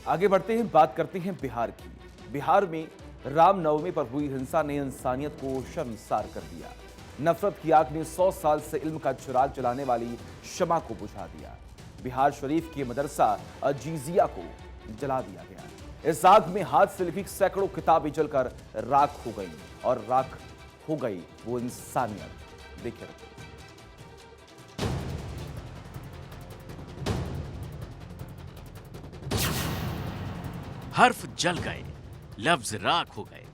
आगे बढ़ते हैं, बात करते हैं बिहार की। बिहार में रामनवमी पर हुई हिंसा ने इंसानियत को शर्मसार कर दिया। नफरत की आग ने 100 साल से इल्म का चिराग जलाने वाली शमा को बुझा दिया। बिहार शरीफ के मदरसा अजीजिया को जला दिया गया। इस आग में हाथ से लिखी सैकड़ों किताबें जलकर राख हो गई और राख हो गई वो इंसानियत। देखिए रिपोर्ट। हर्फ जल गए, लफ्ज राख हो गए।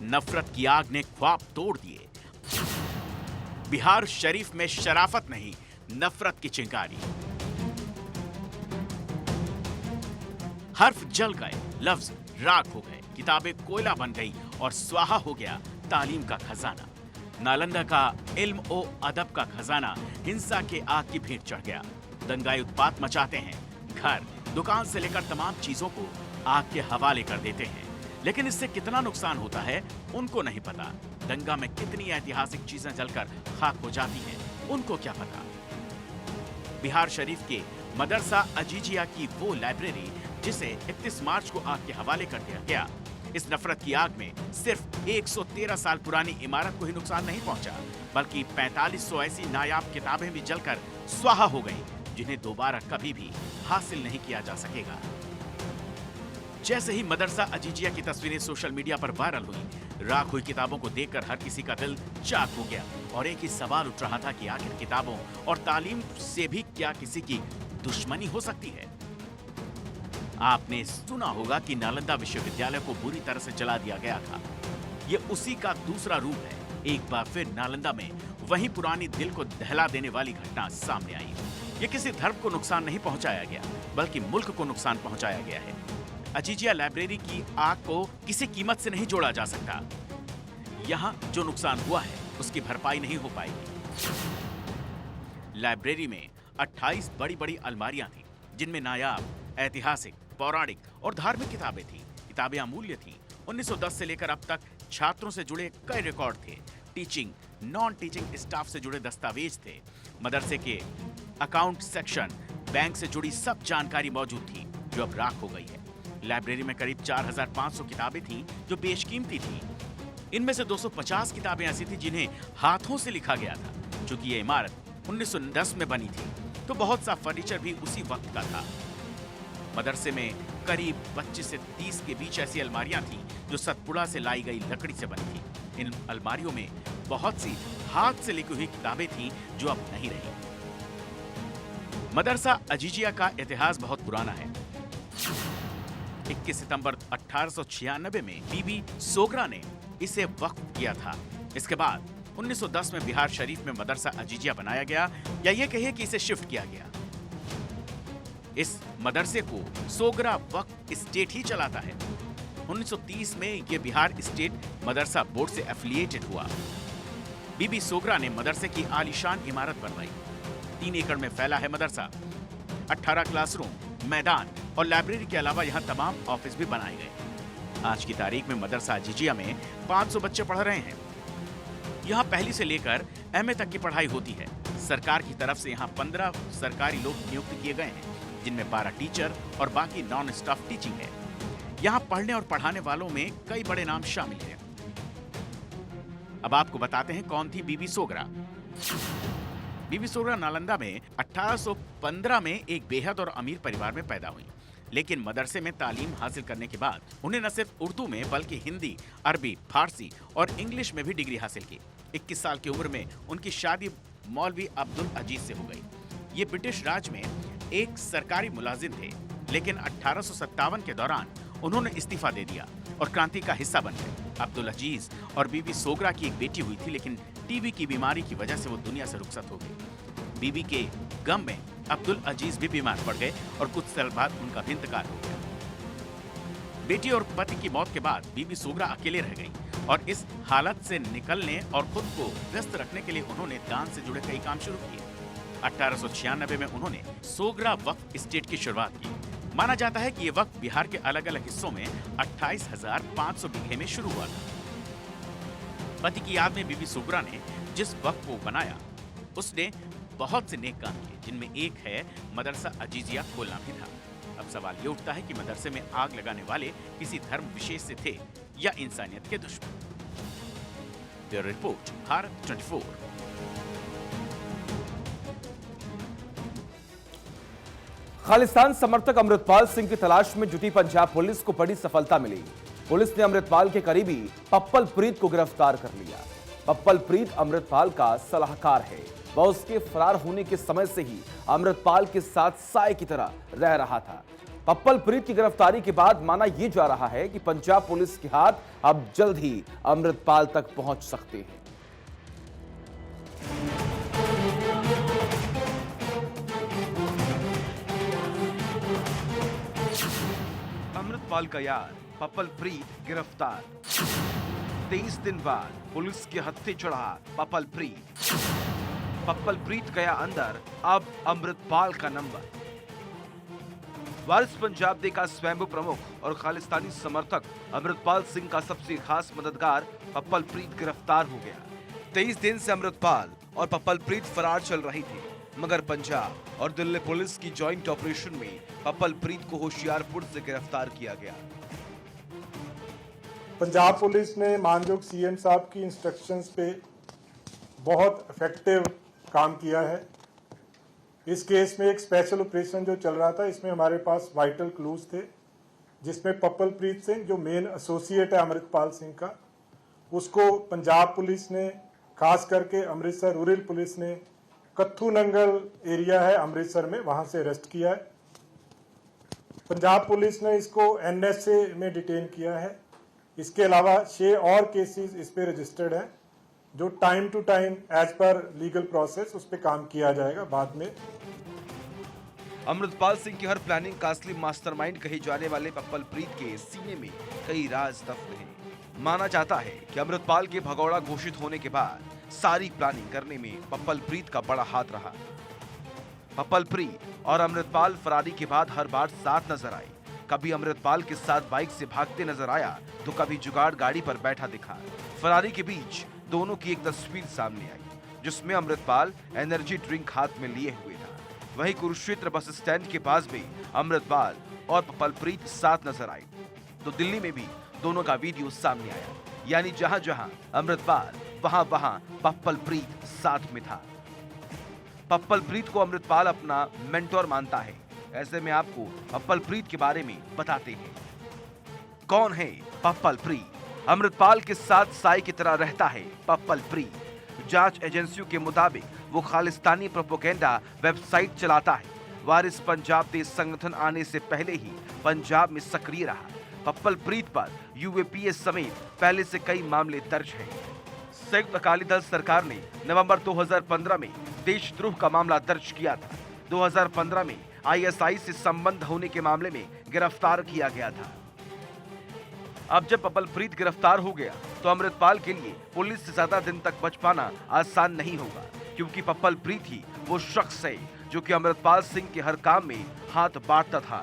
नफरत की आग ने ख्वाब तोड़ दिए। बिहार शरीफ में शराफत नहीं, नफरत की चिंगारी। हर्फ जल गए, लफ्ज राख हो गए, किताबें कोयला बन गई और स्वाहा हो गया तालीम का खजाना। नालंदा का इल्म ओ अदब का खजाना हिंसा के आग की भेंट चढ़ गया। दंगाई उत्पात मचाते हैं, घर दुकान से लेकर तमाम चीजों को आग के हवाले कर देते हैं। लेकिन इससे कितना नुकसान होता है उनको नहीं पता। दंगा में कितनी ऐतिहासिक चीजें जलकर खाक हो जाती हैं उनको क्या पता। बिहार शरीफ के मदरसा अजीजिया की वो लाइब्रेरी जिसे 31 मार्च को आग के हवाले कर दिया गया, इस नफरत की आग में सिर्फ 113 साल पुरानी इमारत को ही नुकसान नहीं पहुंचा, बल्कि 4500 ऐसी नायाब किताबें भी जलकर स्वाहा हो गई जिन्हें दोबारा कभी भी हासिल नहीं किया जा सकेगा। जैसे ही मदरसा अजीजिया की तस्वीरें सोशल मीडिया पर वायरल हुई, राख हुई किताबों को देखकर हर किसी का दिल चाक हो गया और एक ही सवाल उठ रहा था कि आखिर किताबों और तालीम से भी क्या किसी की दुश्मनी हो सकती है। आपने सुना होगा कि नालंदा विश्वविद्यालय को बुरी तरह से जला दिया गया था। यह उसी का दूसरा रूप है। एक बार फिर नालंदा में वही पुरानी दिल को दहला देने वाली घटना सामने आई। ये किसी धर्म को नुकसान नहीं पहुंचाया गया, बल्कि मुल्क को नुकसान पहुंचाया गया है। अजीजिया लाइब्रेरी की आग को किसी कीमत से नहीं जोड़ा जा सकता। यहां जो नुकसान हुआ है उसकी भरपाई नहीं हो पाएगी। लाइब्रेरी में 28 बड़ी बड़ी अलमारियां थीं, जिनमें नायाब, ऐतिहासिक, पौराणिक और धार्मिक किताबें थीं। किताबें अमूल्य थीं। 1910 से लेकर अब तक छात्रों से जुड़े कई रिकॉर्ड थे। टीचिंग, नॉन टीचिंग स्टाफ से जुड़े दस्तावेज थे। मदरसे के अकाउंट सेक्शन, बैंक से जुड़ी सब जानकारी मौजूद थी, जो अब राख हो गई है। लाइब्रेरी में करीब 4500 किताबें थीं, जो बेशकीमती थीं। इनमें से 250 किताबें ऐसी थीं जिन्हें हाथों से लिखा गया था। चूंकि ये इमारत 1910 में बनी थी, तो बहुत सा फर्नीचर भी उसी वक्त का था। मदरसे में करीब 25 से 30 के बीच ऐसी अलमारियां थीं, जो सतपुड़ा से लाई गई लकड़ी से बनी थी। इन अलमारियों में बहुत सी हाथ से लिखी हुई किताबें थीं, जो अब नहीं रही। मदरसा अजीजिया का इतिहास बहुत पुराना है। 21 सितंबर 1896 में बीबी सोगरा ने इसे वक्फ किया था। इसके बाद 1910 में बिहार शरीफ में मदरसा अजीजिया बनाया गया, या ये कहिए कि इसे शिफ्ट किया गया। इस मदरसे को सोगरा वक्फ स्टेट ही चलाता है। 1930 में यह बिहार स्टेट मदरसा बोर्ड से एफिलिएटेड हुआ। बीबी सोगरा ने मदरसे की आलीशान इमारत बनवाई। 3 एकड़ में फैला है मदरसा। 18 क्लासरूम, मैदान और लाइब्रेरी के अलावा यहाँ तमाम ऑफिस भी बनाए गए। आज की तारीख में मदरसा अजीजिया में 500 बच्चे पढ़ रहे हैं। यहाँ पहली से लेकर एमए तक की पढ़ाई होती है। सरकार की तरफ से यहाँ 15 सरकारी लोग नियुक्त किए गए हैं, जिनमें 12 टीचर और बाकी नॉन स्टाफ टीचिंग है। यहाँ पढ़ने और पढ़ाने वालों में कई बड़े नाम शामिल हैं। अब आपको बताते हैं कौन थी बीबी सोगरा। बीबी सोगरा नालंदा में 1815 में एक बेहद और अमीर परिवार में पैदा हुई। लेकिन मदरसे में तालीम हासिल करने के बाद उन्हें न सिर्फ उर्दू में बल्कि हिंदी, अरबी, फारसी और इंग्लिश में भी डिग्री हासिल की। 21 साल की उम्र में उनकी शादी मौलवी अब्दुल अजीज से हो गई। ये ब्रिटिश राज में एक सरकारी मुलाजिम थे, लेकिन 1857 के दौरान उन्होंने इस्तीफा दे दिया और क्रांति का हिस्सा बन गए। अब्दुल अजीज और बीबी सोगरा की एक बेटी हुई थी, लेकिन टीबी की बीमारी की वजह से वो दुनिया से रुखसत हो गई। बीबी के गम में अब्दुल अजीज भी बीमार पड़ गए और कुछ साल बाद उनका भी इंतकाल हो गया। बेटी और पति की मौत के बाद बीबी सोगरा अकेले रह गई और इस हालत से निकलने और खुद को व्यस्त रखने के लिए उन्होंने दान से जुड़े कई काम शुरू किए। 1896 में उन्होंने सोगरा वक्फ स्टेट की शुरुआत की। माना जाता है कि ये वक्फ बिहार के अलग अलग हिस्सों में 28,500 बीघे में शुरू हुआ था। पति की याद में बीबी सोगरा ने जिस वक्फ को बनाया, उसने बहुत से नेक काम किए, जिनमें एक है मदरसा अजीजिया खोलना भी था। अब सवाल ये उठता है कि मदरसे में आग लगाने वाले किसी धर्म विशेष से थे या इंसानियत के दुश्मन। Bureau report, Bharat 24। खालिस्तान समर्थक अमृतपाल सिंह की तलाश में जुटी पंजाब पुलिस को बड़ी सफलता मिली। पुलिस ने अमृतपाल के करीबी पप्पल प्रीत को गिरफ्तार कर लिया। पप्पल प्रीत अमृतपाल का सलाहकार है। वह उसके फरार होने के समय से ही अमृतपाल के साथ साए की तरह रह रहा था। पप्पल प्रीत की गिरफ्तारी के बाद माना यह जा रहा है कि पंजाब पुलिस के हाथ अब जल्द ही अमृतपाल तक पहुंच सकते हैं। अमृतपाल का यार पप्पल प्रीत गिरफ्तार। 23 दिन बाद पुलिस के हत्थे चढ़ा पप्पल प्रीत। पप्पल प्रीत गया अंदर, अब अमृतपाल का नंबर। वारिस पंजाब डे का स्वयंभू प्रमुख और खालिस्तानी समर्थक अमृतपाल सिंह का सबसे खास मददगार पप्पल प्रीत गिरफ्तार हो गया। 23 दिन से अमृतपाल और पप्पल प्रीत फरार चल रही थी, मगर पंजाब और दिल्ली पुलिस की जॉइंट ऑपरेशन में पप्पल प्रीत को होशियारपुर से गिरफ्तार किया गया। पंजाब पुलिस ने मानयोग सीएम साहब की इंस्ट्रक्शंस पे बहुत इफेक्टिव काम किया है। इस केस में एक स्पेशल ऑपरेशन जो चल रहा था, इसमें हमारे पास वाइटल क्लूज थे, जिसमें पप्पल प्रीत सिंह जो मेन एसोसिएट है अमृतपाल सिंह का, उसको पंजाब पुलिस ने, खास करके अमृतसर रूरल पुलिस ने कत्थू नंगल एरिया है अमृतसर में, वहां से अरेस्ट किया है। पंजाब पुलिस ने इसको एनएसए में डिटेन किया है। इसके अलावा 6 और केसेस इस पे रजिस्टर्ड हैं, जो time to time as per legal process उस पे काम किया जाएगा बाद में। अमृतपाल सिंह की हर प्लानिंग का असली मास्टरमाइंड कहे जाने वाले पप्पल प्रीत के सीने में कई राज दफन हैं। माना जाता है कि अमृतपाल के भगौड़ा घोषित होने के बाद सारी प्लानिंग करने में पप्पल प्रीत का बड़ा हाथ रहा। पप्पल प्रीत और अमृतपाल फरारी के बाद हर बार साथ नजर आए। कभी अमृतपाल के साथ बाइक से भागते नजर आया तो कभी जुगाड़ गाड़ी पर बैठा दिखा। फरारी के बीच दोनों की एक तस्वीर सामने आई, जिसमें अमृतपाल एनर्जी ड्रिंक हाथ में लिए हुए था। वहीं कुरुक्षेत्र बस स्टैंड के पास भी अमृतपाल और पप्पल प्रीत साथ नजर आए, तो दिल्ली में भी दोनों का वीडियो सामने आया। यानी जहां जहां अमृतपाल, वहां वहां पप्पल प्रीत साथ में था। पप्पल प्रीत को अमृतपाल अपना मेंटोर मानता है। ऐसे में आपको पप्पल प्रीत के बारे में बताते हैं। कौन है पप्पल प्रीत? अमृतपाल के साथ साए की तरह रहता है पप्पल प्रीत। जांच एजेंसियों के मुताबिक वो खालिस्तानी प्रोपेगेंडा वेबसाइट चलाता है। वारिस पंजाब डे संगठन आने से पहले ही पंजाब में सक्रिय रहा। पप्पल प्रीत पर यूएपीए समेत पहले से कई मामले दर्ज हैं। संयुक्त अकाली दल सरकार ने नवंबर 2015 में देशद्रोह का मामला दर्ज किया था। 2015 में आईएसआई से संबंध होने के मामले में गिरफ्तार किया गया था। अब जब पप्पल प्रीत गिरफ्तार हो गया तो अमृतपाल के लिए पुलिस से ज्यादा दिन तक बच पाना आसान नहीं होगा, क्योंकि पप्पल प्रीत ही वो शख्स है जो कि अमृतपाल सिंह के हर काम में हाथ बांटता था।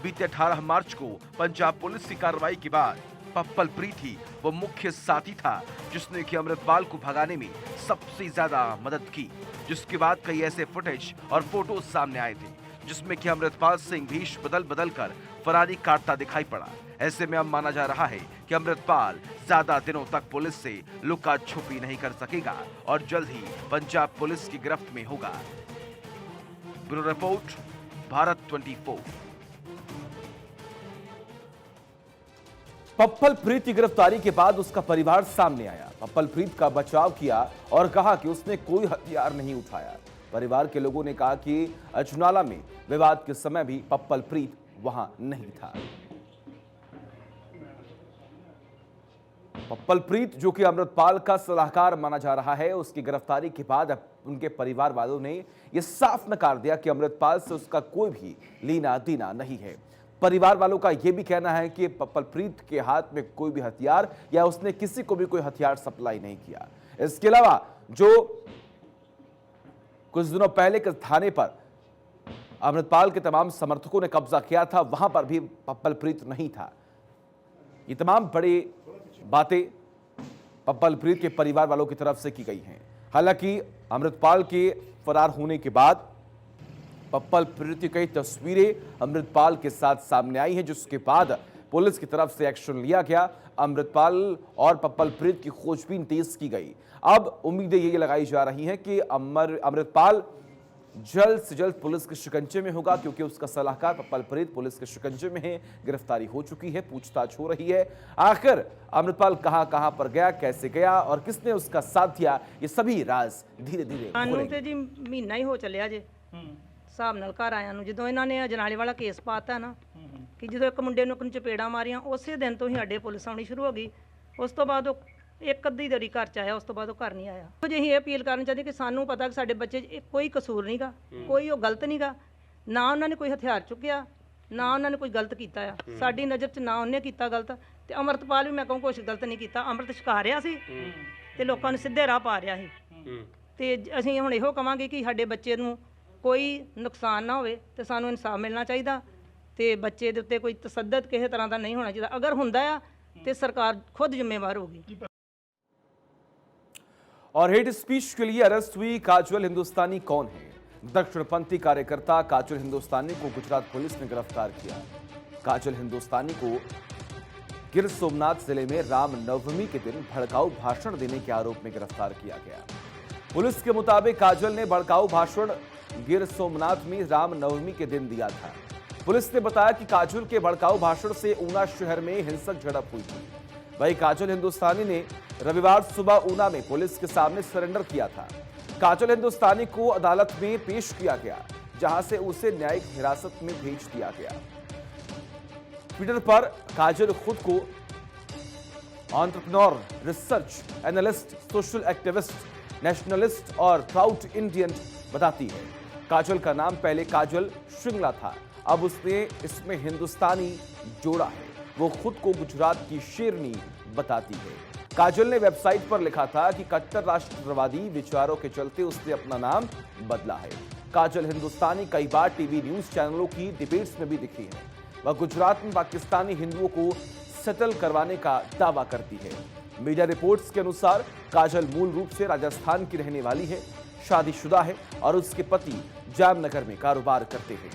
बीते 18 मार्च को पंजाब पुलिस की कार्रवाई के बाद पप्पल प्रीत ही वो मुख्य साथी था जिसने कि अमृतपाल को भगाने में सबसे ज्यादा मदद की। जिसके बाद कई ऐसे फुटेज और फोटोज सामने आए थे जिसमें कि अमृतपाल सिंह भेष बदल बदल कर फरारी काटता दिखाई पड़ा। ऐसे में अब माना जा रहा है कि अमृतपाल ज्यादा दिनों तक पुलिस से लुका छुपी नहीं कर सकेगा और जल्द ही पंजाब पुलिस की गिरफ्त में होगा। Bureau report, Bharat 24। पप्पल प्रीत की गिरफ्तारी के बाद उसका परिवार सामने आया। पप्पल प्रीत का बचाव किया और कहा कि उसने कोई हथियार नहीं उठाया। परिवार के लोगों ने कहा कि अजनाला में विवाद के समय भी पप्पल प्रीत वहां नहीं था। पप्पल प्रीत, जो कि अमृतपाल का सलाहकार माना जा रहा है, उसकी गिरफ्तारी के बाद अब उनके परिवार वालों ने यह साफ नकार दिया कि अमृतपाल से उसका कोई भी लेना देना नहीं है। परिवार वालों का यह भी कहना है कि पप्पल प्रीत के हाथ में कोई भी हथियार या उसने किसी को भी कोई हथियार सप्लाई नहीं किया। इसके अलावा जो कुछ दिनों पहले के थाने पर अमृतपाल के तमाम समर्थकों ने कब्जा किया था, वहां पर भी पप्पल प्रीत नहीं था। ये तमाम बड़ी बातें पप्पल प्रीत के परिवार वालों की तरफ से की गई हैं। हालांकि अमृतपाल के फरार होने के बाद पप्पल प्रीत की कई तस्वीरें अमृतपाल के साथ सामने आई हैं, जिसके बाद पुलिस की तरफ से एक्शन लिया गया। अमृतपाल और पप्पल प्रीत की खोजबीन तेज की गई। अब उम्मीदें ये लगाई जा रही हैं कि अमृतपाल जल्द से जल्द पुलिस के शिकंजे में होगा, क्योंकि उसका सलाहकार पप्पल प्रीत पुलिस के शिकंजे में है। गिरफ्तारी हो चुकी है, पूछताछ हो रही है। आखिर अमृतपाल कहां पर गया, कैसे गया और किसने उसका साथ दिया, ये सभी राज धीरे धीरे ਤੇ ਜੀ ਮਹੀਨਾ ਹੀ ਹੋ ਚੱਲਿਆ ਜੇ ਹਿਸਾਬ ਨਾਲ ਘਰ ਆਇਆਂ ਨੂੰ। ਜਦੋਂ ਇਹਨਾਂ ਨੇ ਅਜਨਾਲੇ ਵਾਲਾ ਕੇਸ ਪਾਤਾ ਨਾ ਕਿ ਜਦੋਂ ਇੱਕ ਮੁੰਡੇ ਨੂੰ ਚਪੇੜਾਂ ਮਾਰੀਆਂ, ਉਸੇ ਦਿਨ ਤੋਂ ਹੀ ਸਾਡੇ ਪੁਲਿਸ ਆਉਣੀ ਸ਼ੁਰੂ ਹੋ ਗਈ। ਉਸ ਤੋਂ ਬਾਅਦ ਉਹ ਇੱਕ ਅੱਧੀ ਵਾਰੀ ਘਰ ਚ ਆਇਆ, ਉਸ ਤੋਂ ਬਾਅਦ ਉਹ ਘਰ ਨਹੀਂ ਆਇਆ। ਕੁਝ ਅਸੀਂ ਇਹ ਅਪੀਲ ਕਰਨਾ ਚਾਹੁੰਦੇ ਕਿ ਸਾਨੂੰ ਪਤਾ ਕਿ ਸਾਡੇ ਬੱਚੇ 'ਚ ਕੋਈ ਕਸੂਰ ਨਹੀਂਗਾ, ਕੋਈ ਉਹ ਗਲਤ ਨਹੀਂਗਾ, ਨਾ ਉਹਨਾਂ ਨੇ ਕੋਈ ਹਥਿਆਰ ਚੁੱਕਿਆ, ਨਾ ਉਹਨਾਂ ਨੇ ਕੋਈ ਗਲਤ ਕੀਤਾ ਆ। ਸਾਡੀ ਨਜ਼ਰ 'ਚ ਨਾ ਉਹਨੇ ਕੀਤਾ ਗਲਤ, ਤੇ ਅਮਰਤਪਾਲ ਵੀ ਮੈਂ ਕਹੂੰ ਕੁਛ ਗਲਤ ਨਹੀਂ ਕੀਤਾ। ਅੰਮ੍ਰਿਤ ਛਕਾ ਰਿਹਾ ਸੀ ਤੇ ਲੋਕਾਂ ਨੂੰ ਸਿੱਧੇ ਰਾਹ ਪਾ ਰਿਹਾ ਸੀ। ਤੇ ਅਸੀਂ ਹੁਣ ਇਹੋ ਕਵਾਂਗੇ ਕਿ ਸਾਡੇ ਬੱਚੇ ਨੂੰ ਕੋਈ ਨੁਕਸਾਨ ਨਾ ਹੋਵੇ ਤੇ ਸਾਨੂੰ ਇਨਸਾਫ ਮਿਲਣਾ ਚਾਹੀਦਾ, ਤੇ ਬੱਚੇ ਦੇ ਉੱਤੇ ਕੋਈ ਤਸੱਦਦ ਕਿਸੇ ਤਰ੍ਹਾਂ ਦਾ ਨਹੀਂ ਹੋਣਾ ਚਾਹੀਦਾ। ਅਗਰ ਹੁੰਦਾ ਆ ਤੇ ਸਰਕਾਰ खुद जिम्मेवार होगी। और हेट स्पीच के लिए अरेस्ट हुई काजल हिंदुस्तानी कौन है? दक्षिणपंथी कार्यकर्ता काजल हिंदुस्तानी को गुजरात पुलिस ने गिरफ्तार किया। काजल हिंदुस्तानी को गिर सोमनाथ जिले में रामनवमी के दिन भड़काऊ भाषण देने के आरोप में गिरफ्तार किया गया। पुलिस के मुताबिक काजल ने भड़काऊ भाषण गिर सोमनाथ में रामनवमी के दिन दिया था। पुलिस ने बताया कि काजल के भड़काऊ भाषण से ऊना शहर में हिंसक झड़प हुई थी। वहीं काजल हिंदुस्तानी ने रविवार सुबह ऊना में पुलिस के सामने सरेंडर किया था। काजल हिंदुस्तानी को अदालत में पेश किया गया, जहां से उसे न्यायिक हिरासत में भेज दिया गया। ट्विटर पर काजल खुद को entrepreneur, research analyst, social activist, nationalist और प्राउड इंडियन बताती है। काजल का नाम पहले काजल श्रृंगला था, अब उसने इसमें हिंदुस्तानी जोड़ा है। वो खुद को गुजरात की शेरनी बताती है। काजल ने वेबसाइट पर लिखा था कि कट्टर राष्ट्रवादी विचारों के चलते उसने अपना नाम बदला है। काजल हिंदुस्तानी कई बार टीवी न्यूज चैनलों की डिबेट्स में भी दिखी है। वह गुजरात में पाकिस्तानी हिंदुओं को सेटल करवाने का दावा करती है। मीडिया रिपोर्ट्स के अनुसार काजल मूल रूप से राजस्थान की रहने वाली है, शादीशुदा है और उसके पति जामनगर में कारोबार करते हैं।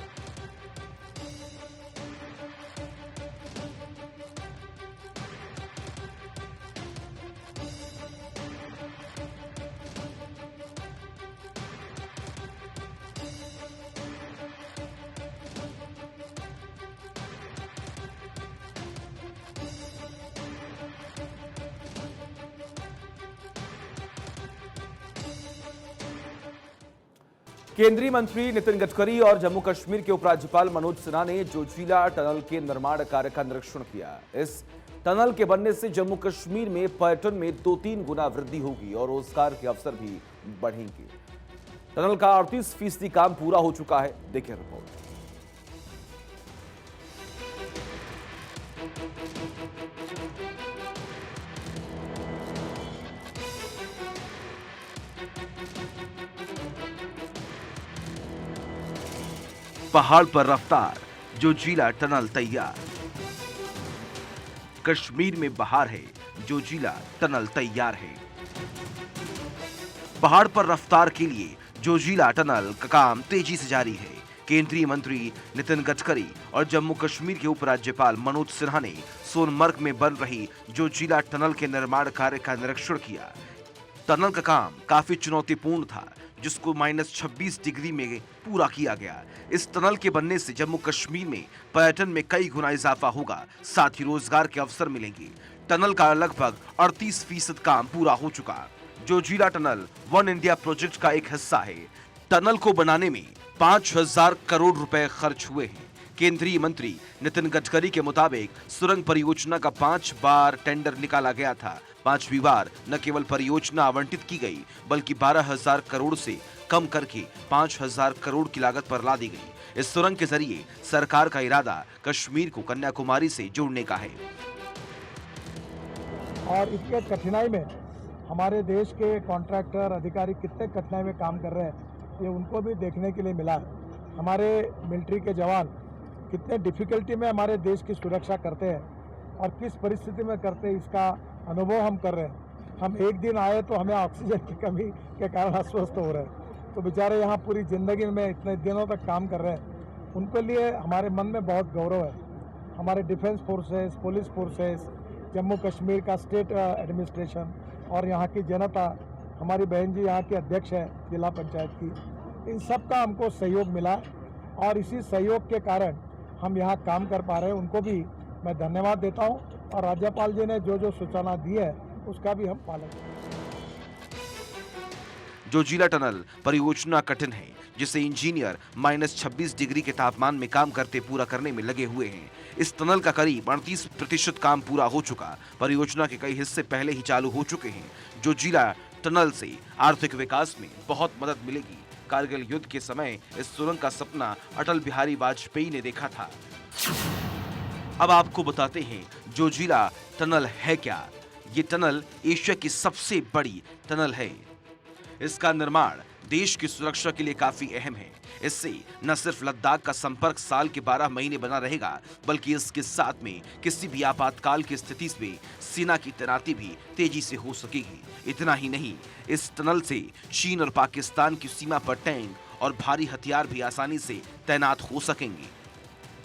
केंद्रीय मंत्री नितिन गडकरी और जम्मू कश्मीर के उपराज्यपाल मनोज सिन्हा ने जोजिला टनल के निर्माण कार्य का निरीक्षण किया। इस टनल के बनने से जम्मू कश्मीर में पर्यटन में 2-3 गुना वृद्धि होगी और रोजगार के अवसर भी बढ़ेंगे। टनल का 38% काम पूरा हो चुका है। देखिए रिपोर्ट। पहाड़ पर रफ्तार, जोजिला टनल तैयार। कश्मीर में बहार है, जोजिला टनल तैयार है। पहाड़ पर रफ्तार के लिए जोजिला टनल का काम तेजी से जारी है। केंद्रीय मंत्री नितिन गडकरी और जम्मू कश्मीर के उपराज्यपाल मनोज सिन्हा ने सोनमर्ग में बन रही जोजिला टनल के निर्माण कार्य का निरीक्षण किया। टनल का काम काफी चुनौतीपूर्ण था, जिसको -26 डिग्री में पूरा किया गया। इस टनल के बनने से जम्मू कश्मीर में पर्यटन में कई गुना इजाफा होगा, साथ ही रोजगार के अवसर मिलेंगे। टनल का लगभग 38% काम पूरा हो चुका। Zoji La tunnel one India project का एक हिस्सा है। टनल को बनाने में 5000 करोड़ रुपए खर्च हुए हैं। केंद्रीय मंत्री नितिन गडकरी के मुताबिक सुरंग परियोजना का 5 बार टेंडर निकाला गया था। 5वीं बार न केवल परियोजना आवंटित की गई, बल्कि 12,000 करोड़ से कम करके 5,000 करोड़ की लागत पर ला दी गई। इस सुरंग के जरिए सरकार का इरादा कश्मीर को कन्याकुमारी से जोड़ने का है। और इसके कठिनाई में हमारे देश के कॉन्ट्रैक्टर अधिकारी कितने कठिनाई में काम कर रहे हैं, ये उनको भी देखने के लिए मिला है। हमारे मिलिट्री के जवान कितने डिफिकल्टी में हमारे देश की सुरक्षा करते हैं और किस परिस्थिति में करते हैं, इसका अनुभव हम कर रहे हैं। हम एक दिन आए तो हमें ऑक्सीजन की कमी के कारण अस्वस्थ हो रहे हैं। तो बेचारे यहाँ पूरी ज़िंदगी में इतने दिनों तक काम कर रहे हैं, उनके लिए हमारे मन में बहुत गौरव है। हमारे defence forces, police forces, Jammu Kashmir का स्टेट एडमिनिस्ट्रेशन और यहाँ की जनता, हमारी बहन जी यहाँ की अध्यक्ष है जिला पंचायत की, इन सब का हमको सहयोग मिला और इसी सहयोग के कारण हम यहाँ काम कर पा रहे हैं। उनको भी मैं धन्यवाद देता हूँ और राज्यपाल जी ने जो जो सूचना दी है उसका भी हम पालन करेंगे। जोजिला टनल परियोजना कठिन है, जिसे इंजीनियर -26 डिग्री के तापमान में काम करते पूरा करने में लगे हुए हैं। इस टनल का करीब 38% काम पूरा हो चुका। परियोजना के कई हिस्से पहले ही चालू हो चुके हैं। जोजिला टनल से आर्थिक विकास में बहुत मदद मिलेगी। कारगिल युद्ध के समय इस सुरंग का सपना अटल बिहारी वाजपेयी ने देखा था। अब आपको बताते हैं जोजिला टनल है क्या। ये टनल एशिया की सबसे बड़ी टनल है। इसका निर्माण देश की सुरक्षा के लिए काफी अहम है। इससे न सिर्फ लद्दाख का संपर्क साल के 12 महीने बना रहेगा, बल्कि इसके साथ में किसी भी आपातकाल की स्थिति में सेना की तैनाती भी तेजी से हो सकेगी। इतना ही नहीं, इस टनल से चीन और पाकिस्तान की सीमा पर टैंक और भारी हथियार भी आसानी से तैनात हो सकेंगे।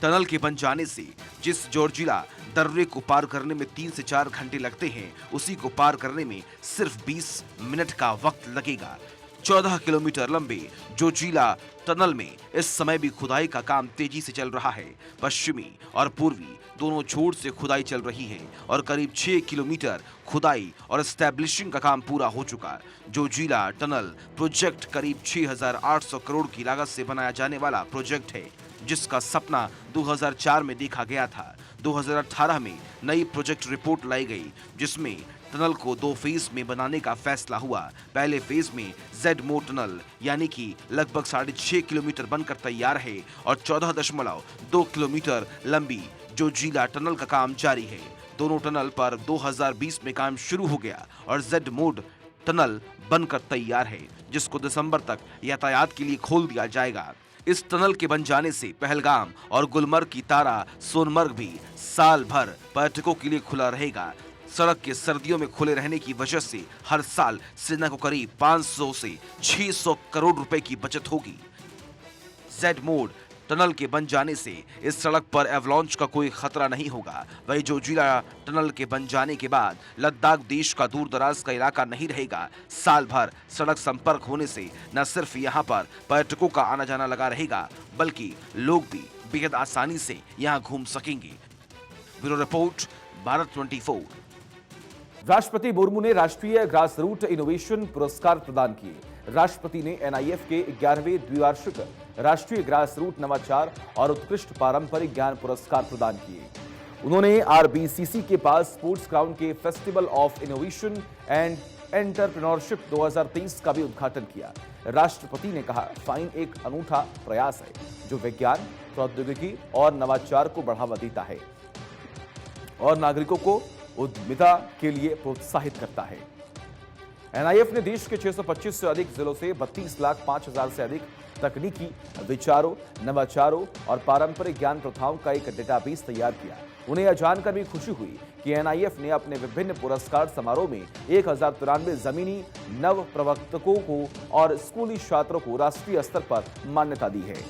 टनल के बन जाने से जिस जोजिला दर्रे को पार करने में 3 से 4 घंटे लगते हैं, उसी को पार करने में सिर्फ 20 मिनट का वक्त लगेगा। 14 किलोमीटर लंबे जोजिला टनल में इस समय भी खुदाई का काम तेजी से चल रहा है। पश्चिमी और पूर्वी दोनों छोर से खुदाई चल रही है और करीब 6 किलोमीटर खुदाई और स्टैब्लिशिंग का काम पूरा हो चुका। जोजिला टनल प्रोजेक्ट करीब 6,800 करोड़ की लागत से बनाया जाने वाला प्रोजेक्ट है, जिसका सपना 2004 में देखा गया था। 2018 में नई प्रोजेक्ट रिपोर्ट लाई गई, जिसमें टनल को 2 फेज में बनाने का फैसला हुआ। पहले फेज में जेड मोड टनल यानी कि लगभग 6.5 किलोमीटर बनकर तैयार है और 14.2 किलोमीटर लंबी जोजिला टनल का काम जारी है। दोनों टनल पर 2020 में काम शुरू हो गया और जेड मोड टनल बनकर तैयार है, जिसको दिसंबर तक यातायात के लिए खोल दिया जाएगा। इस टनल के बन जाने से पहलगाम और गुलमर्ग की तारा सोनमर्ग भी साल भर पर्यटकों के लिए खुला रहेगा। सड़क के सर्दियों में खुले रहने की वजह से हर साल सेना को करीब 500 से 600 करोड़ रुपए की बचत होगी। जेड मोड टनल के बन जाने से इस सड़क पर एवलॉन्च का कोई खतरा नहीं होगा। वही जोजिला टनल के बन जाने के बाद लद्दाख देश का दूर दराज का इलाका नहीं रहेगा। साल भर सड़क संपर्क होने से न सिर्फ यहाँ पर पर्यटकों का आना जाना लगा रहेगा, बल्कि लोग भी बेहद आसानी से यहाँ घूम सकेंगे। Bureau report, Bharat 24। राष्ट्रपति मुर्मू ने राष्ट्रीय ग्रास रूट इनोवेशन पुरस्कार प्रदान किए। राष्ट्रपति ने एनआईएफ के 11वें द्विवार्षिक राष्ट्रीय ग्रास रूट नवाचार और उत्कृष्ट पारंपरिक ज्ञान पुरस्कार प्रदान किए। उन्होंने आरबीसीसी के पास स्पोर्ट्स ग्राउंड के festival of innovation and entrepreneurship 2023 का भी उद्घाटन किया। राष्ट्रपति ने कहा, फाइन एक अनूठा प्रयास है जो विज्ञान, प्रौद्योगिकी और नवाचार को बढ़ावा देता है और नागरिकों को उद्यमिता के लिए प्रोत्साहित करता है। एनआईएफ ने देश के 625 से अधिक जिलों से 32,05,000 से अधिक तकनीकी विचारों, नवाचारों और पारंपरिक ज्ञान प्रथाओं का एक डेटाबेस तैयार किया। उन्हें यह जानकर भी खुशी हुई कि एनआईएफ ने अपने विभिन्न पुरस्कार समारोह में 1093 जमीनी नव प्रवर्तकों को और स्कूली छात्रों को राष्ट्रीय स्तर पर मान्यता दी है।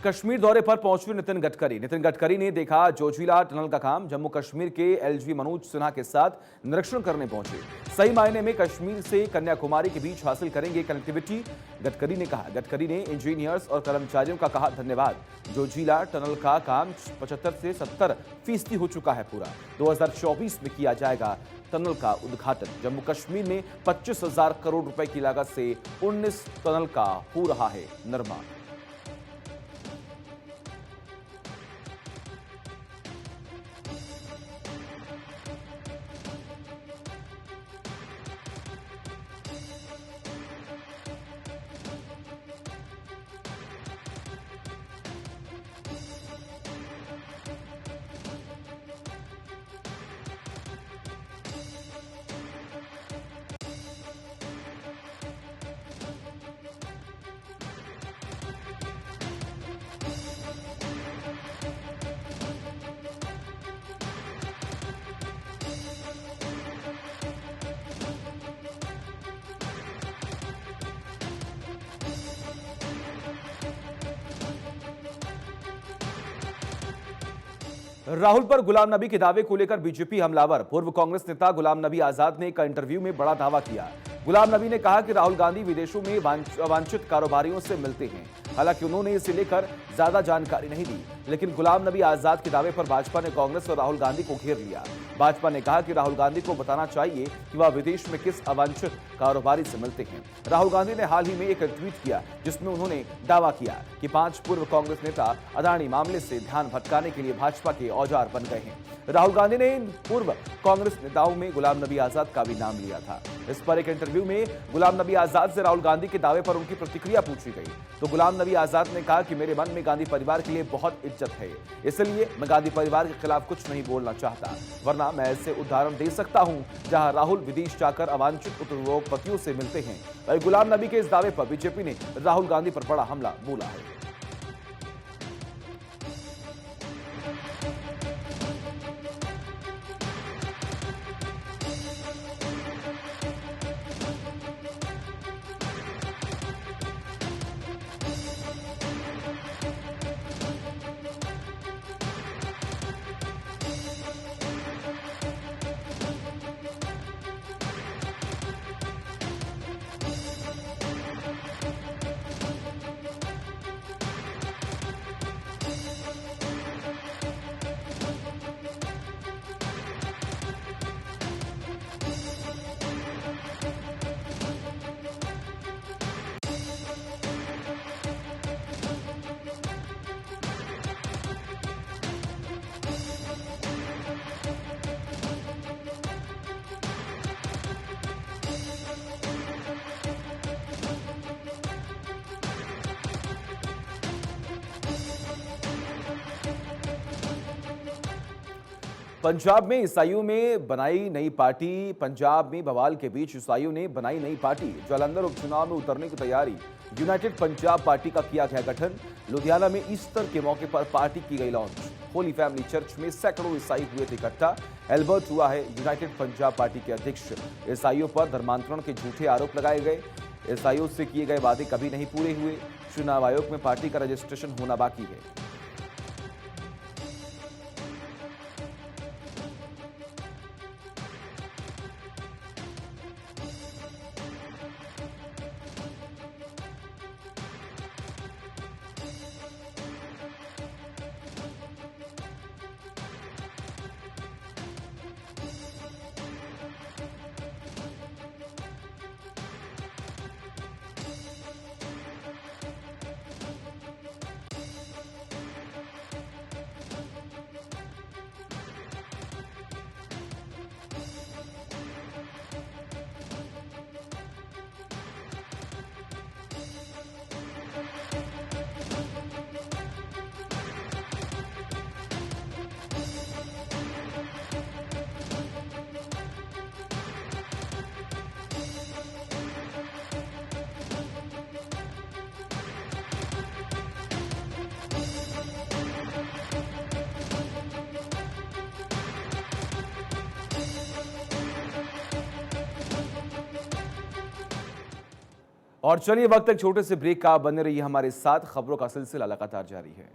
कश्मीर दौरे पर पहुंचे नितिन गडकरी ने देखा जोजिला टनल का काम। जम्मू कश्मीर के एलजी मनोज सिन्हा के साथ निरीक्षण करने पहुंचे। सही मायने में कश्मीर से कन्याकुमारी के बीच हासिल करेंगे कनेक्टिविटी, गडकरी ने कहा। गडकरी ने इंजीनियर्स और कर्मचारियों का कहा धन्यवाद। जोजिला टनल का काम 75 से 70% हो चुका है पूरा। 2024 में किया जाएगा टनल का उद्घाटन। जम्मू कश्मीर में 25,000 करोड़ रुपए की लागत से 19 टनल का हो रहा है निर्माण। राहुल पर गुलाम नबी के दावे को लेकर बीजेपी हमलावर। पूर्व कांग्रेस नेता गुलाम नबी आजाद ने एक इंटरव्यू में बड़ा दावा किया। गुलाम नबी ने कहा कि राहुल गांधी विदेशों में अवांछित कारोबारियों से मिलते हैं। हालांकि उन्होंने इसे लेकर ज्यादा जानकारी नहीं दी, लेकिन गुलाम नबी आजाद के दावे पर भाजपा ने कांग्रेस और राहुल गांधी को घेर लिया। भाजपा ने कहा कि राहुल गांधी को बताना चाहिए कि वह विदेश में किस अवांछित कारोबारी से मिलते हैं। राहुल गांधी ने हाल ही में एक ट्वीट किया जिसमें उन्होंने दावा किया कि 5 पूर्व कांग्रेस नेता अदानी मामले से ध्यान भटकाने के लिए भाजपा के औजार बन गए हैं। राहुल गांधी ने इन पूर्व कांग्रेस नेताओं में गुलाम नबी आजाद का भी नाम लिया था। इस पर एक इंटरव्यू में गुलाम नबी आजाद से राहुल गांधी के दावे पर उनकी प्रतिक्रिया पूछी गई तो गुलाम नबी आजाद ने कहा कि मेरे मन में गांधी परिवार के लिए बहुत इज्जत है, इसलिए मैं गांधी परिवार के खिलाफ कुछ नहीं बोलना चाहता, वरना मैं ऐसे उदाहरण दे सकता हूं जहां राहुल विदेश जाकर अवांछित उद्योगपतियों से मिलते हैं। वहीं गुलाम नबी के इस दावे पर बीजेपी ने राहुल गांधी पर बड़ा हमला बोला है। पंजाब में ईसाइयों में बनाई नई पार्टी। पंजाब में बवाल के बीच ईसाइयों ने बनाई नई पार्टी। जालंधर उपचुनाव में उतरने की तैयारी। यूनाइटेड पंजाब पार्टी का किया गया गठन। लुधियाना में ईस्टर के मौके पर पार्टी की गई लॉन्च। होली फैमिली चर्च में सैकड़ों ईसाई हुए थे इकट्ठा। एल्बर्ट हुआ है यूनाइटेड पंजाब पार्टी के अध्यक्ष। ईसाइयों पर धर्मांतरण के झूठे आरोप लगाए गए। ईसाइयों से किए गए वादे कभी नहीं पूरे हुए। चुनाव आयोग में पार्टी का रजिस्ट्रेशन होना बाकी है। और चलिए वक्त एक छोटे से ब्रेक का। बने रहिए हमारे साथ, खबरों का सिलसिला लगातार जारी है।